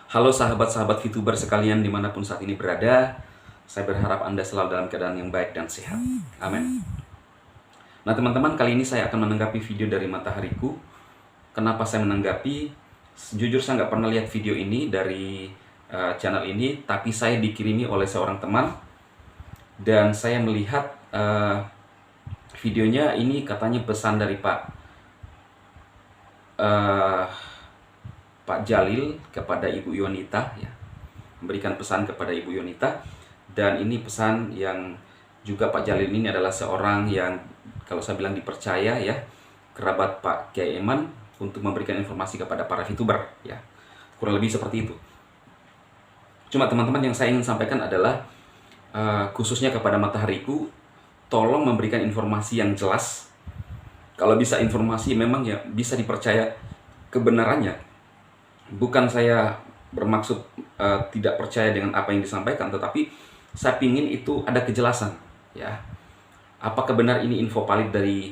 Halo sahabat-sahabat VTuber sekalian dimanapun saat ini berada. Saya berharap Anda selalu dalam keadaan yang baik dan sehat. Amin. Nah teman-teman, kali ini saya akan menanggapi video dari Matahariku. Kenapa saya menanggapi? Jujur saya nggak pernah lihat video ini dari channel ini, tapi saya dikirimi oleh seorang teman. Dan saya melihat videonya ini katanya pesan dari Pak Jalil kepada Ibu Yonita, ya, memberikan pesan kepada Ibu Yonita. Dan ini pesan yang juga Pak Jalil ini adalah seorang yang kalau saya bilang dipercaya, ya, kerabat Pak Kiai Eman, untuk memberikan informasi kepada para VTuber, ya, kurang lebih seperti itu. Cuma teman-teman, yang saya ingin sampaikan adalah khususnya kepada Matahariku, tolong memberikan informasi yang jelas. Kalau bisa informasi memang ya bisa dipercaya kebenarannya. Bukan saya bermaksud tidak percaya dengan apa yang disampaikan, tetapi saya ingin itu ada kejelasan, ya. Apakah benar ini info valid dari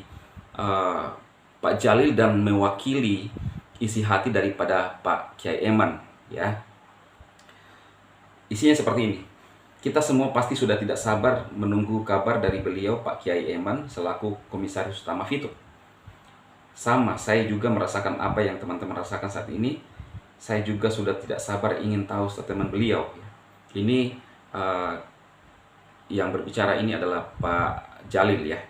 Pak Jalil dan mewakili isi hati daripada Pak Kiai Eman, ya. Isinya seperti ini. Kita semua pasti sudah tidak sabar menunggu kabar dari beliau Pak Kiai Eman selaku Komisaris Utama VTube. Sama, saya juga merasakan apa yang teman-teman rasakan saat ini. Saya juga sudah tidak sabar ingin tahu statement beliau. Ini yang berbicara ini adalah Pak Jalil, ya.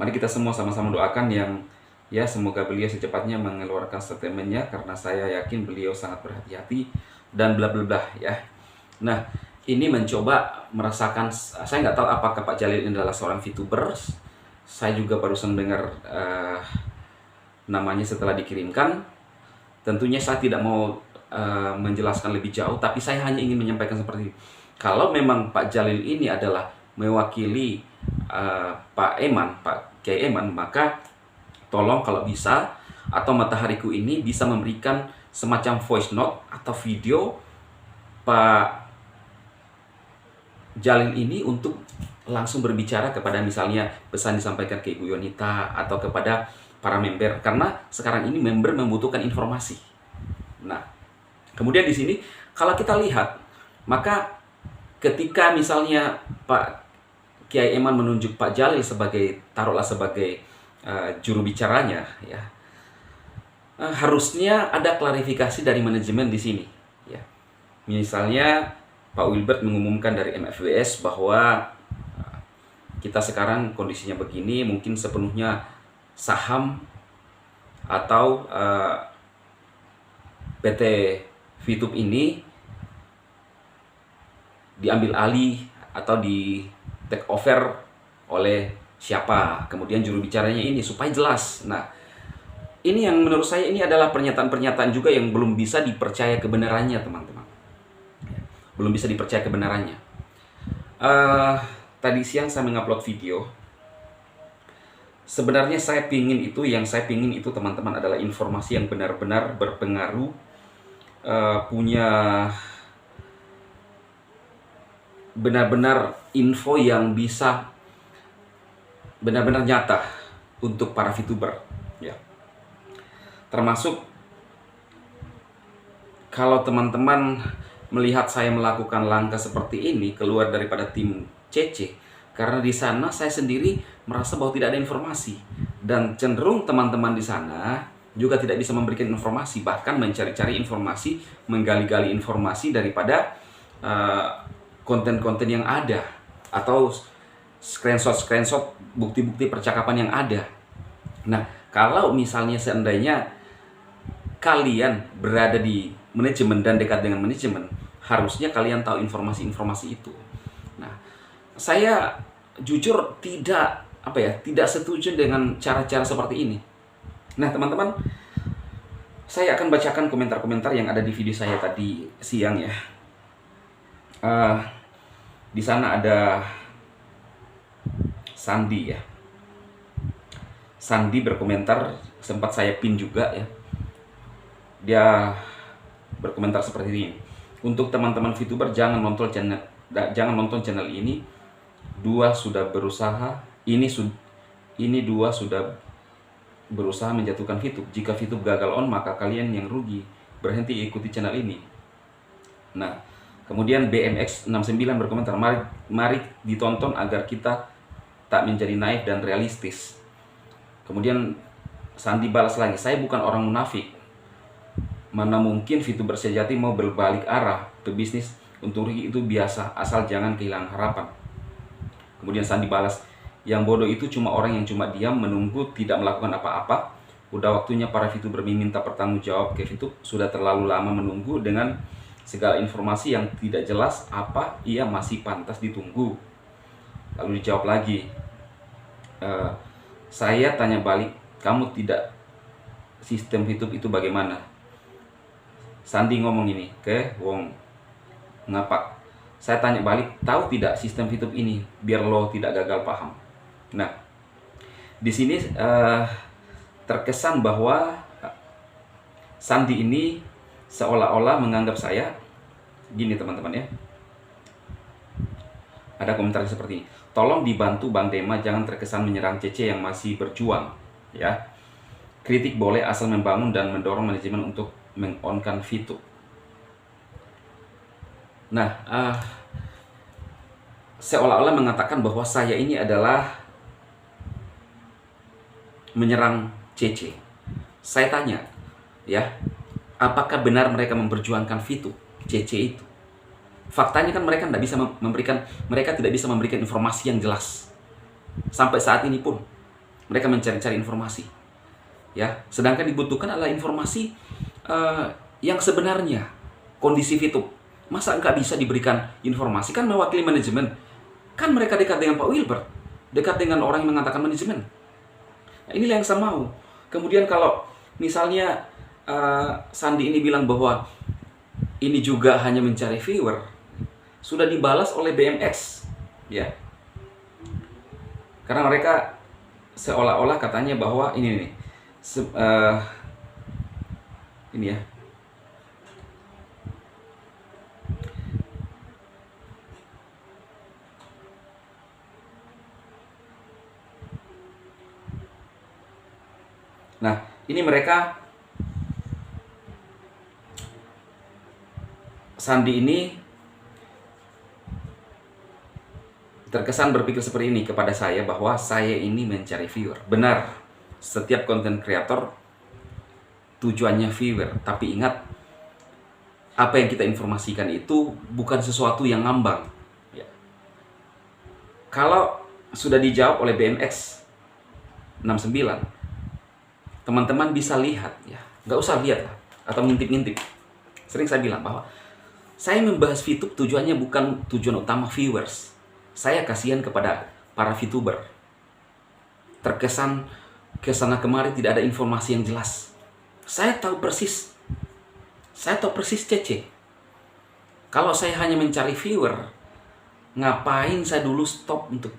Mari kita semua sama-sama doakan yang, ya, semoga beliau secepatnya mengeluarkan statementnya, karena saya yakin beliau sangat berhati-hati dan bla bla bla, ya. Nah, ini mencoba merasakan, saya nggak tahu apakah Pak Jalil ini adalah seorang VTuber. Saya juga barusan dengar namanya setelah dikirimkan. Tentunya saya tidak mau menjelaskan lebih jauh, tapi saya hanya ingin menyampaikan seperti ini. Kalau memang Pak Jalil ini adalah mewakili Pak Kiai Eman, maka tolong kalau bisa, atau Matahariku ini bisa memberikan semacam voice note atau video Pak Jalil ini untuk langsung berbicara kepada, misalnya pesan disampaikan ke Ibu Yonita atau kepada para member, karena sekarang ini member membutuhkan informasi. Nah, kemudian di sini kalau kita lihat, maka ketika misalnya Pak Kiai Eman menunjuk Pak Jalil sebagai, taruhlah sebagai juru bicaranya, ya, harusnya ada klarifikasi dari manajemen di sini, ya. Misalnya Pak Wilbert mengumumkan dari MFWS bahwa kita sekarang kondisinya begini, mungkin sepenuhnya saham atau PT VTube ini diambil alih atau di take over oleh siapa, kemudian juru bicaranya ini, supaya jelas. Nah, ini yang menurut saya ini adalah pernyataan-pernyataan juga yang belum bisa dipercaya kebenarannya, teman-teman. Belum bisa dipercaya kebenarannya. Tadi siang saya mengupload video. Sebenarnya yang saya pingin itu teman-teman adalah informasi yang benar-benar berpengaruh, punya benar-benar info yang bisa benar-benar nyata untuk para VTuber, ya. Termasuk kalau teman-teman melihat saya melakukan langkah seperti ini keluar daripada tim CC, karena di sana saya sendiri merasa bahwa tidak ada informasi, dan cenderung teman-teman di sana juga tidak bisa memberikan informasi, bahkan mencari-cari informasi, menggali-gali informasi daripada konten-konten yang ada, atau screenshot bukti-bukti percakapan yang ada. Nah, kalau misalnya seandainya kalian berada di manajemen dan dekat dengan manajemen, harusnya kalian tahu informasi-informasi itu. Nah, saya jujur tidak setuju dengan cara-cara seperti ini. Nah, teman-teman, saya akan bacakan komentar-komentar yang ada di video saya tadi siang, ya. Di sana ada Sandi, ya. Sandi berkomentar, sempat saya pin juga, ya. Dia berkomentar seperti ini. Untuk teman-teman VTuber, jangan nonton channel ini. Dua sudah berusaha menjatuhkan VTube. Jika VTube gagal on, maka kalian yang rugi. Berhenti ikuti channel ini. Nah, kemudian BMX69 berkomentar, mari ditonton agar kita tak menjadi naif dan realistis. Kemudian Sandi balas lagi, saya bukan orang munafik. Mana mungkin VTuber sejati mau berbalik arah ke bisnis untung rugi, itu biasa, asal jangan kehilangan harapan. Kemudian Sandi balas, yang bodoh itu cuma orang yang cuma diam menunggu tidak melakukan apa-apa. Udah waktunya para VTuber meminta pertanggung jawab ke VTube, sudah terlalu lama menunggu dengan segala informasi yang tidak jelas, apa ia masih pantas ditunggu. Lalu dijawab lagi, saya tanya balik, kamu tidak sistem VTube itu bagaimana? Sandi ngomong ini ke Wong Ngapak, saya tanya balik, tahu tidak sistem VTube ini, biar lo tidak gagal paham. Nah, di sini terkesan bahwa Sandi ini seolah-olah menganggap saya gini, teman-teman ya. Ada komentar seperti ini, tolong dibantu Bang Dema, jangan terkesan menyerang Cece yang masih berjuang ya. Kritik boleh asal membangun dan mendorong manajemen untuk meng-on-kan VTube. Nah, seolah-olah mengatakan bahwa saya ini adalah menyerang CC. Saya tanya, ya, apakah benar mereka memperjuangkan VTube CC itu? Faktanya kan mereka tidak bisa memberikan informasi yang jelas. Sampai saat ini pun mereka mencari-cari informasi. Ya, sedangkan dibutuhkan adalah informasi yang sebenarnya kondisi VTube. Masa nggak bisa diberikan informasi? Kan mewakili manajemen. Kan mereka dekat dengan Pak Wilbert, dekat dengan orang yang mengatakan manajemen. Nah, inilah yang saya mau. Kemudian kalau misalnya Sandi ini bilang bahwa ini juga hanya mencari viewer, sudah dibalas oleh BMX, ya. Karena mereka seolah-olah katanya bahwa ini nih, ini ya. Nah, ini mereka, Sandi ini terkesan berpikir seperti ini kepada saya, bahwa saya ini mencari viewer. Benar, setiap konten kreator tujuannya viewer, tapi ingat, apa yang kita informasikan itu bukan sesuatu yang ngambang ya. Kalau sudah dijawab oleh BMX 69, teman-teman bisa lihat ya, nggak usah lihat lah, atau ngintip-ngintip. Sering saya bilang bahwa saya membahas VTube tujuannya bukan tujuan utama viewers. Saya kasihan kepada para VTuber. Terkesan kesana kemari tidak ada informasi yang jelas. Saya tahu persis Cece. Kalau saya hanya mencari viewer, ngapain saya dulu stop untuk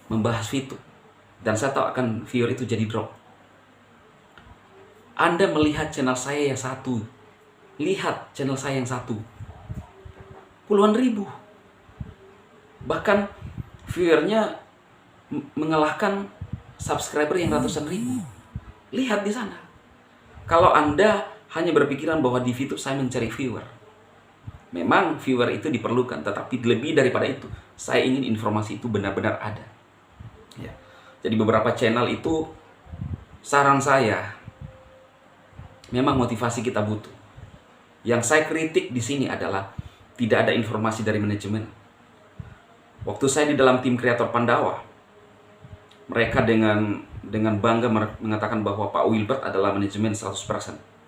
membahas VTube? Dan saya tahu akan viewer itu jadi drop. Anda melihat channel saya yang satu, lihat channel saya yang satu, puluhan ribu, bahkan viewernya mengalahkan subscriber yang ratusan ribu. Lihat di sana. Kalau Anda hanya berpikiran bahwa di VTube saya mencari viewer, memang viewer itu diperlukan, tetapi lebih daripada itu, saya ingin informasi itu benar-benar ada. Ya. Jadi beberapa channel itu, saran saya, memang motivasi kita butuh. Yang saya kritik di sini adalah tidak ada informasi dari manajemen. Waktu saya di dalam tim kreator Pandawa, mereka dengan bangga mengatakan bahwa Pak Wilbert adalah manajemen 100%.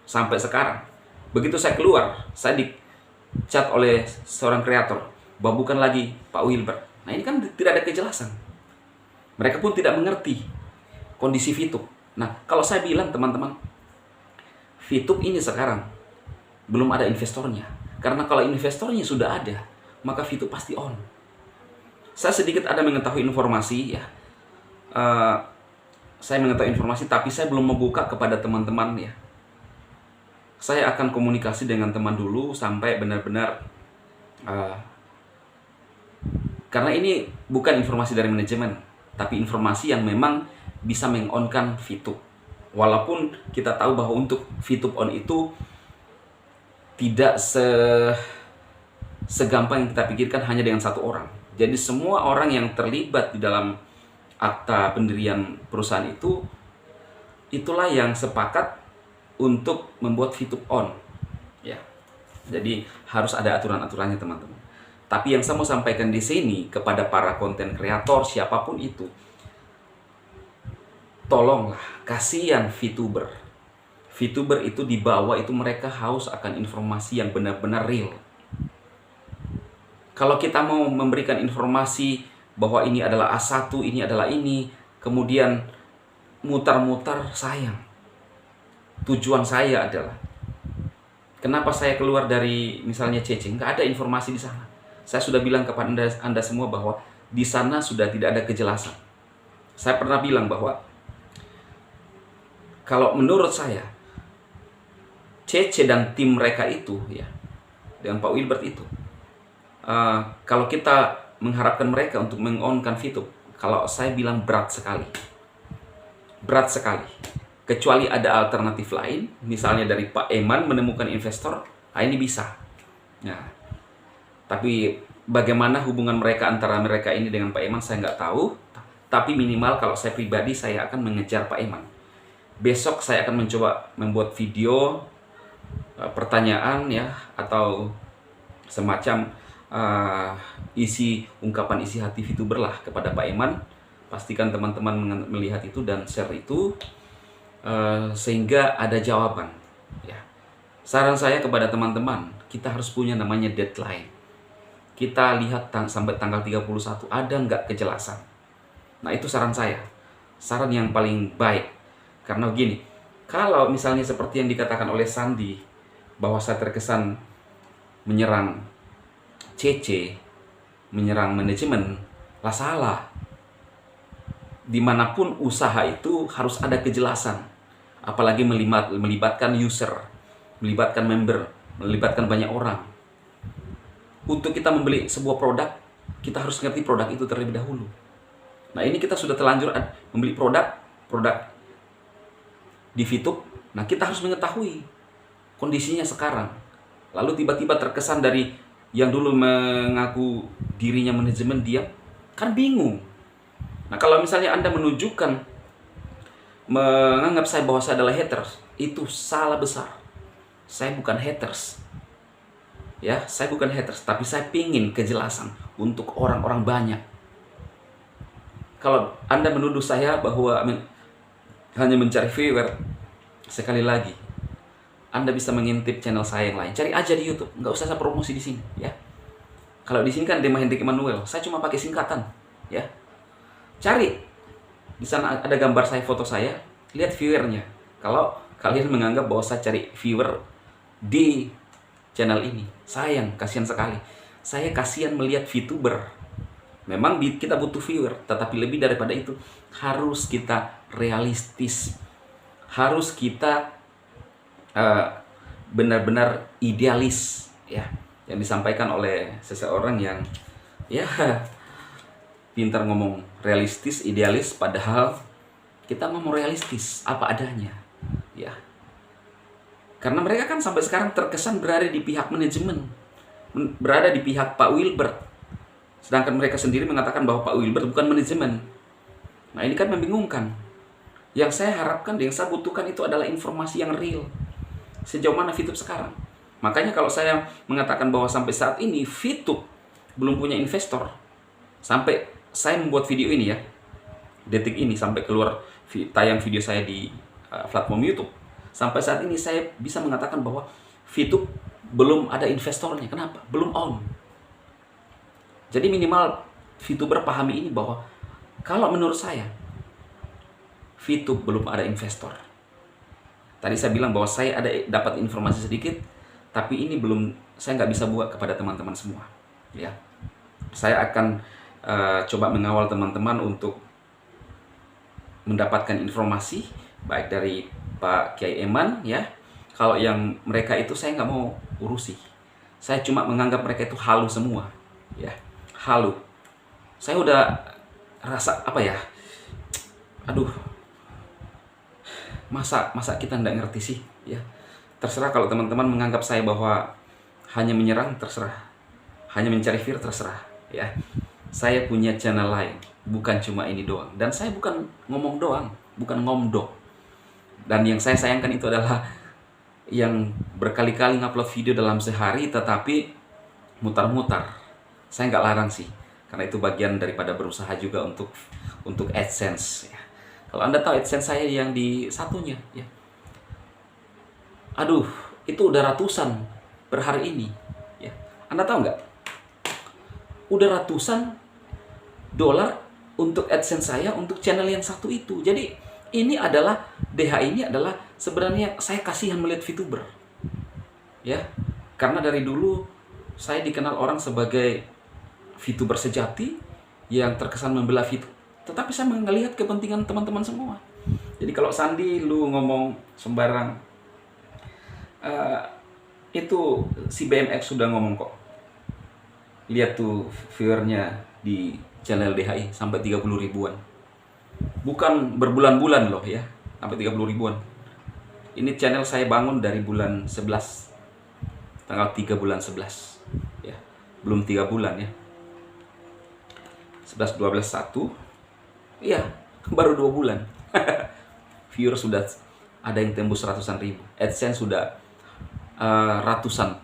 Sampai sekarang, begitu saya keluar, saya dicat oleh seorang kreator bahwa bukan lagi Pak Wilbert. Nah, ini kan tidak ada kejelasan. Mereka pun tidak mengerti kondisi VTube. Nah, kalau saya bilang teman-teman, VTube ini sekarang belum ada investornya. Karena kalau investornya sudah ada, maka VTube pasti on. Saya sedikit ada mengetahui informasi ya. Saya mengetahui informasi, tapi saya belum membuka kepada teman-teman ya. Saya akan komunikasi dengan teman dulu sampai benar-benar, karena ini bukan informasi dari manajemen, tapi informasi yang memang bisa meng-on-kan VTube. Walaupun kita tahu bahwa untuk VTube on itu tidak segampang yang kita pikirkan hanya dengan satu orang. Jadi semua orang yang terlibat di dalam akta pendirian perusahaan itu, itulah yang sepakat untuk membuat VTube on. Ya, jadi harus ada aturan-aturannya teman-teman. Tapi yang saya mau sampaikan di sini kepada para konten kreator siapapun itu, tolonglah, kasihan VTuber. VTuber itu di bawah itu mereka haus akan informasi yang benar-benar real. Kalau kita mau memberikan informasi bahwa ini adalah A1, ini adalah ini, kemudian mutar-mutar, sayang. Tujuan saya adalah, kenapa saya keluar dari misalnya CC? Nggak ada informasi di sana. Saya sudah bilang kepada Anda semua bahwa di sana sudah tidak ada kejelasan. Saya pernah bilang bahwa kalau menurut saya, CC dan tim mereka itu, ya, dengan Pak Wilbert itu, kalau kita mengharapkan mereka untuk meng-on-kan VTube, kalau saya bilang berat sekali. Berat sekali. Kecuali ada alternatif lain, misalnya dari Pak Eman menemukan investor, ini bisa. Nah, tapi bagaimana hubungan mereka antara mereka ini dengan Pak Eman saya nggak tahu. Tapi minimal kalau saya pribadi, saya akan mengejar Pak Eman. Besok saya akan mencoba membuat video pertanyaan, ya, atau semacam ungkapan isi hati VTuber lah kepada Pak Eman. Pastikan teman-teman melihat itu dan share itu, sehingga ada jawaban, ya. Saran saya kepada teman-teman, kita harus punya namanya deadline. Kita lihat sampai tanggal 31 ada nggak kejelasan. Nah, itu saran saya, saran yang paling baik. Karena begini, kalau misalnya seperti yang dikatakan oleh Sandi bahwa saya terkesan menyerang CC, menyerang manajemen, lah salah. Dimanapun usaha itu harus ada kejelasan, apalagi melibatkan user, melibatkan member, melibatkan banyak orang. Untuk kita membeli sebuah produk, kita harus ngerti produk itu terlebih dahulu. Nah, ini kita sudah terlanjur membeli produk di VTube. Nah, kita harus mengetahui kondisinya sekarang. Lalu tiba-tiba terkesan dari yang dulu mengaku dirinya manajemen, dia kan bingung. Nah, kalau misalnya Anda menganggap saya bahwa saya adalah haters, itu salah besar. Saya bukan haters. Ya, saya bukan haters, tapi saya pingin kejelasan untuk orang-orang banyak. Kalau Anda menuduh saya bahwa hanya mencari viewer, sekali lagi, Anda bisa mengintip channel saya yang lain. Cari aja di YouTube, nggak usah saya promosi di sini, ya. Kalau di sini kan Dema Hendrik Emmanuel, saya cuma pakai singkatan, ya. Cari, di sana ada gambar saya, foto saya, lihat viewernya. Kalau kalian menganggap bahwa saya cari viewer di channel ini, sayang, kasihan sekali. Saya kasihan melihat VTuber. Memang kita butuh viewer, tetapi lebih daripada itu, harus kita realistis. Harus kita benar-benar idealis, ya, yang disampaikan oleh seseorang yang, ya, pintar ngomong realistis, idealis, padahal kita ngomong realistis apa adanya, ya. Karena mereka kan sampai sekarang terkesan berada di pihak manajemen, berada di pihak Pak Wilbert, sedangkan mereka sendiri mengatakan bahwa Pak Wilbert bukan manajemen. Nah, ini kan membingungkan. Yang saya harapkan, yang saya butuhkan itu adalah informasi yang real. Sejauh mana VTube sekarang? Makanya kalau saya mengatakan bahwa sampai saat ini VTube belum punya investor, sampai saya membuat video ini, ya, detik ini sampai keluar tayang video saya di platform YouTube, sampai saat ini saya bisa mengatakan bahwa VTube belum ada investornya. Kenapa? Belum on. Jadi minimal VTuber pahami ini bahwa kalau menurut saya VTube belum ada investor. Tadi saya bilang bahwa saya dapat informasi sedikit, tapi ini belum, saya nggak bisa buat kepada teman-teman semua, ya. Saya akan coba mengawal teman-teman untuk mendapatkan informasi baik dari Pak Kiai Eman, ya. Kalau yang mereka itu saya nggak mau urusi. Saya cuma menganggap mereka itu halu semua, ya, halu. Saya udah rasa apa ya? Aduh. Masa kita nggak ngerti sih, ya. Terserah kalau teman-teman menganggap saya bahwa hanya menyerang, terserah. hanya mencari viewer terserah ya. Saya punya channel lain, bukan cuma ini doang. Dan saya bukan ngomong doang, bukan ngomdo. Dan yang saya sayangkan itu adalah yang berkali-kali ngupload video dalam sehari tetapi mutar-mutar. Saya nggak larang sih, karena itu bagian daripada berusaha juga untuk AdSense ya. Kalau Anda tahu AdSense saya yang di satunya ya, aduh, itu udah ratusan per hari ini ya. Anda tahu nggak? Udah ratusan dolar untuk AdSense saya untuk channel yang satu itu. Jadi ini adalah DH ini adalah sebenarnya saya kasihan melihat VTuber ya, karena dari dulu saya dikenal orang sebagai VTuber sejati yang terkesan membela VTuber, tetapi saya melihat kepentingan teman-teman semua. Jadi kalau Sandi lu ngomong sembarang, itu si BMX sudah ngomong kok. Lihat tuh viewernya di channel DHI sampai 30 ribuan. Bukan berbulan-bulan loh ya, sampai 30 ribuan. Ini channel saya bangun dari bulan 11. Tanggal 3 bulan 11. Ya, belum 3 bulan ya. 11, 12, 1. Iya, baru 2 bulan. Viewer sudah ada yang tembus ratusan ribu. AdSense sudah ratusan.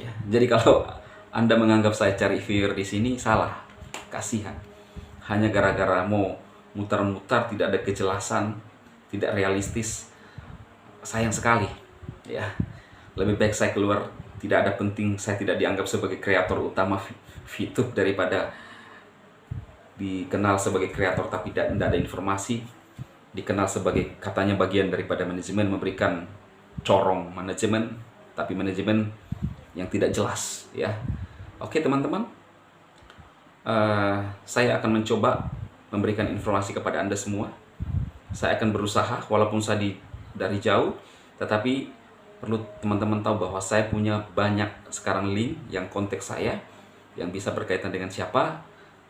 Ya, jadi kalau Anda menganggap saya cari viewer di sini, salah. Kasihan. Hanya gara-gara mau mutar-mutar, tidak ada kejelasan, tidak realistis. Sayang sekali. Ya, lebih baik saya keluar. Tidak ada penting, saya tidak dianggap sebagai kreator utama VTube daripada dikenal sebagai kreator tapi tidak ada informasi, dikenal sebagai katanya bagian daripada manajemen, memberikan corong manajemen, tapi manajemen yang tidak jelas ya. Oke teman-teman, saya akan mencoba memberikan informasi kepada Anda semua. Saya akan berusaha walaupun saya dari jauh, tetapi perlu teman-teman tahu bahwa saya punya banyak sekarang link yang kontak saya, yang bisa berkaitan dengan siapa,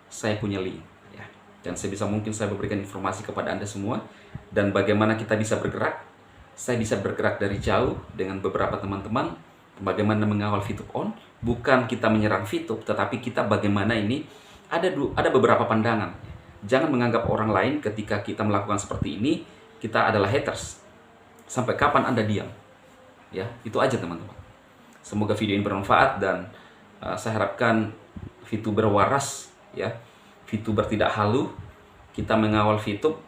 saya punya link ya. Dan sebisa mungkin saya memberikan informasi kepada Anda semua. Dan bagaimana kita bisa bergerak, saya bisa bergerak dari jauh dengan beberapa teman-teman. Bagaimana mengawal VTube on, bukan kita menyerang VTube, tetapi kita bagaimana ini ada beberapa pandangan. Jangan menganggap orang lain ketika kita melakukan seperti ini kita adalah haters. Sampai kapan Anda diam? Ya, itu aja teman-teman. Semoga video ini bermanfaat dan saya harapkan VTuber waras ya. VTuber tidak halu. Kita mengawal VTube,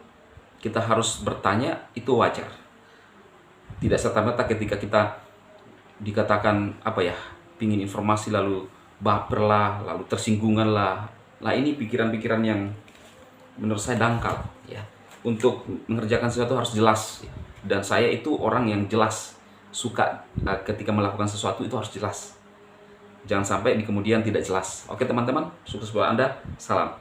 kita harus bertanya, itu wajar. Tidak serta-merta ketika kita dikatakan pingin informasi lalu baper lah, lalu tersinggungan lah. Nah ini pikiran-pikiran yang menurut saya dangkal ya. Untuk mengerjakan sesuatu harus jelas ya. Dan saya itu orang yang jelas, suka ketika melakukan sesuatu itu harus jelas. Jangan sampai di kemudian tidak jelas. Oke teman-teman, sukses buat Anda. Salam.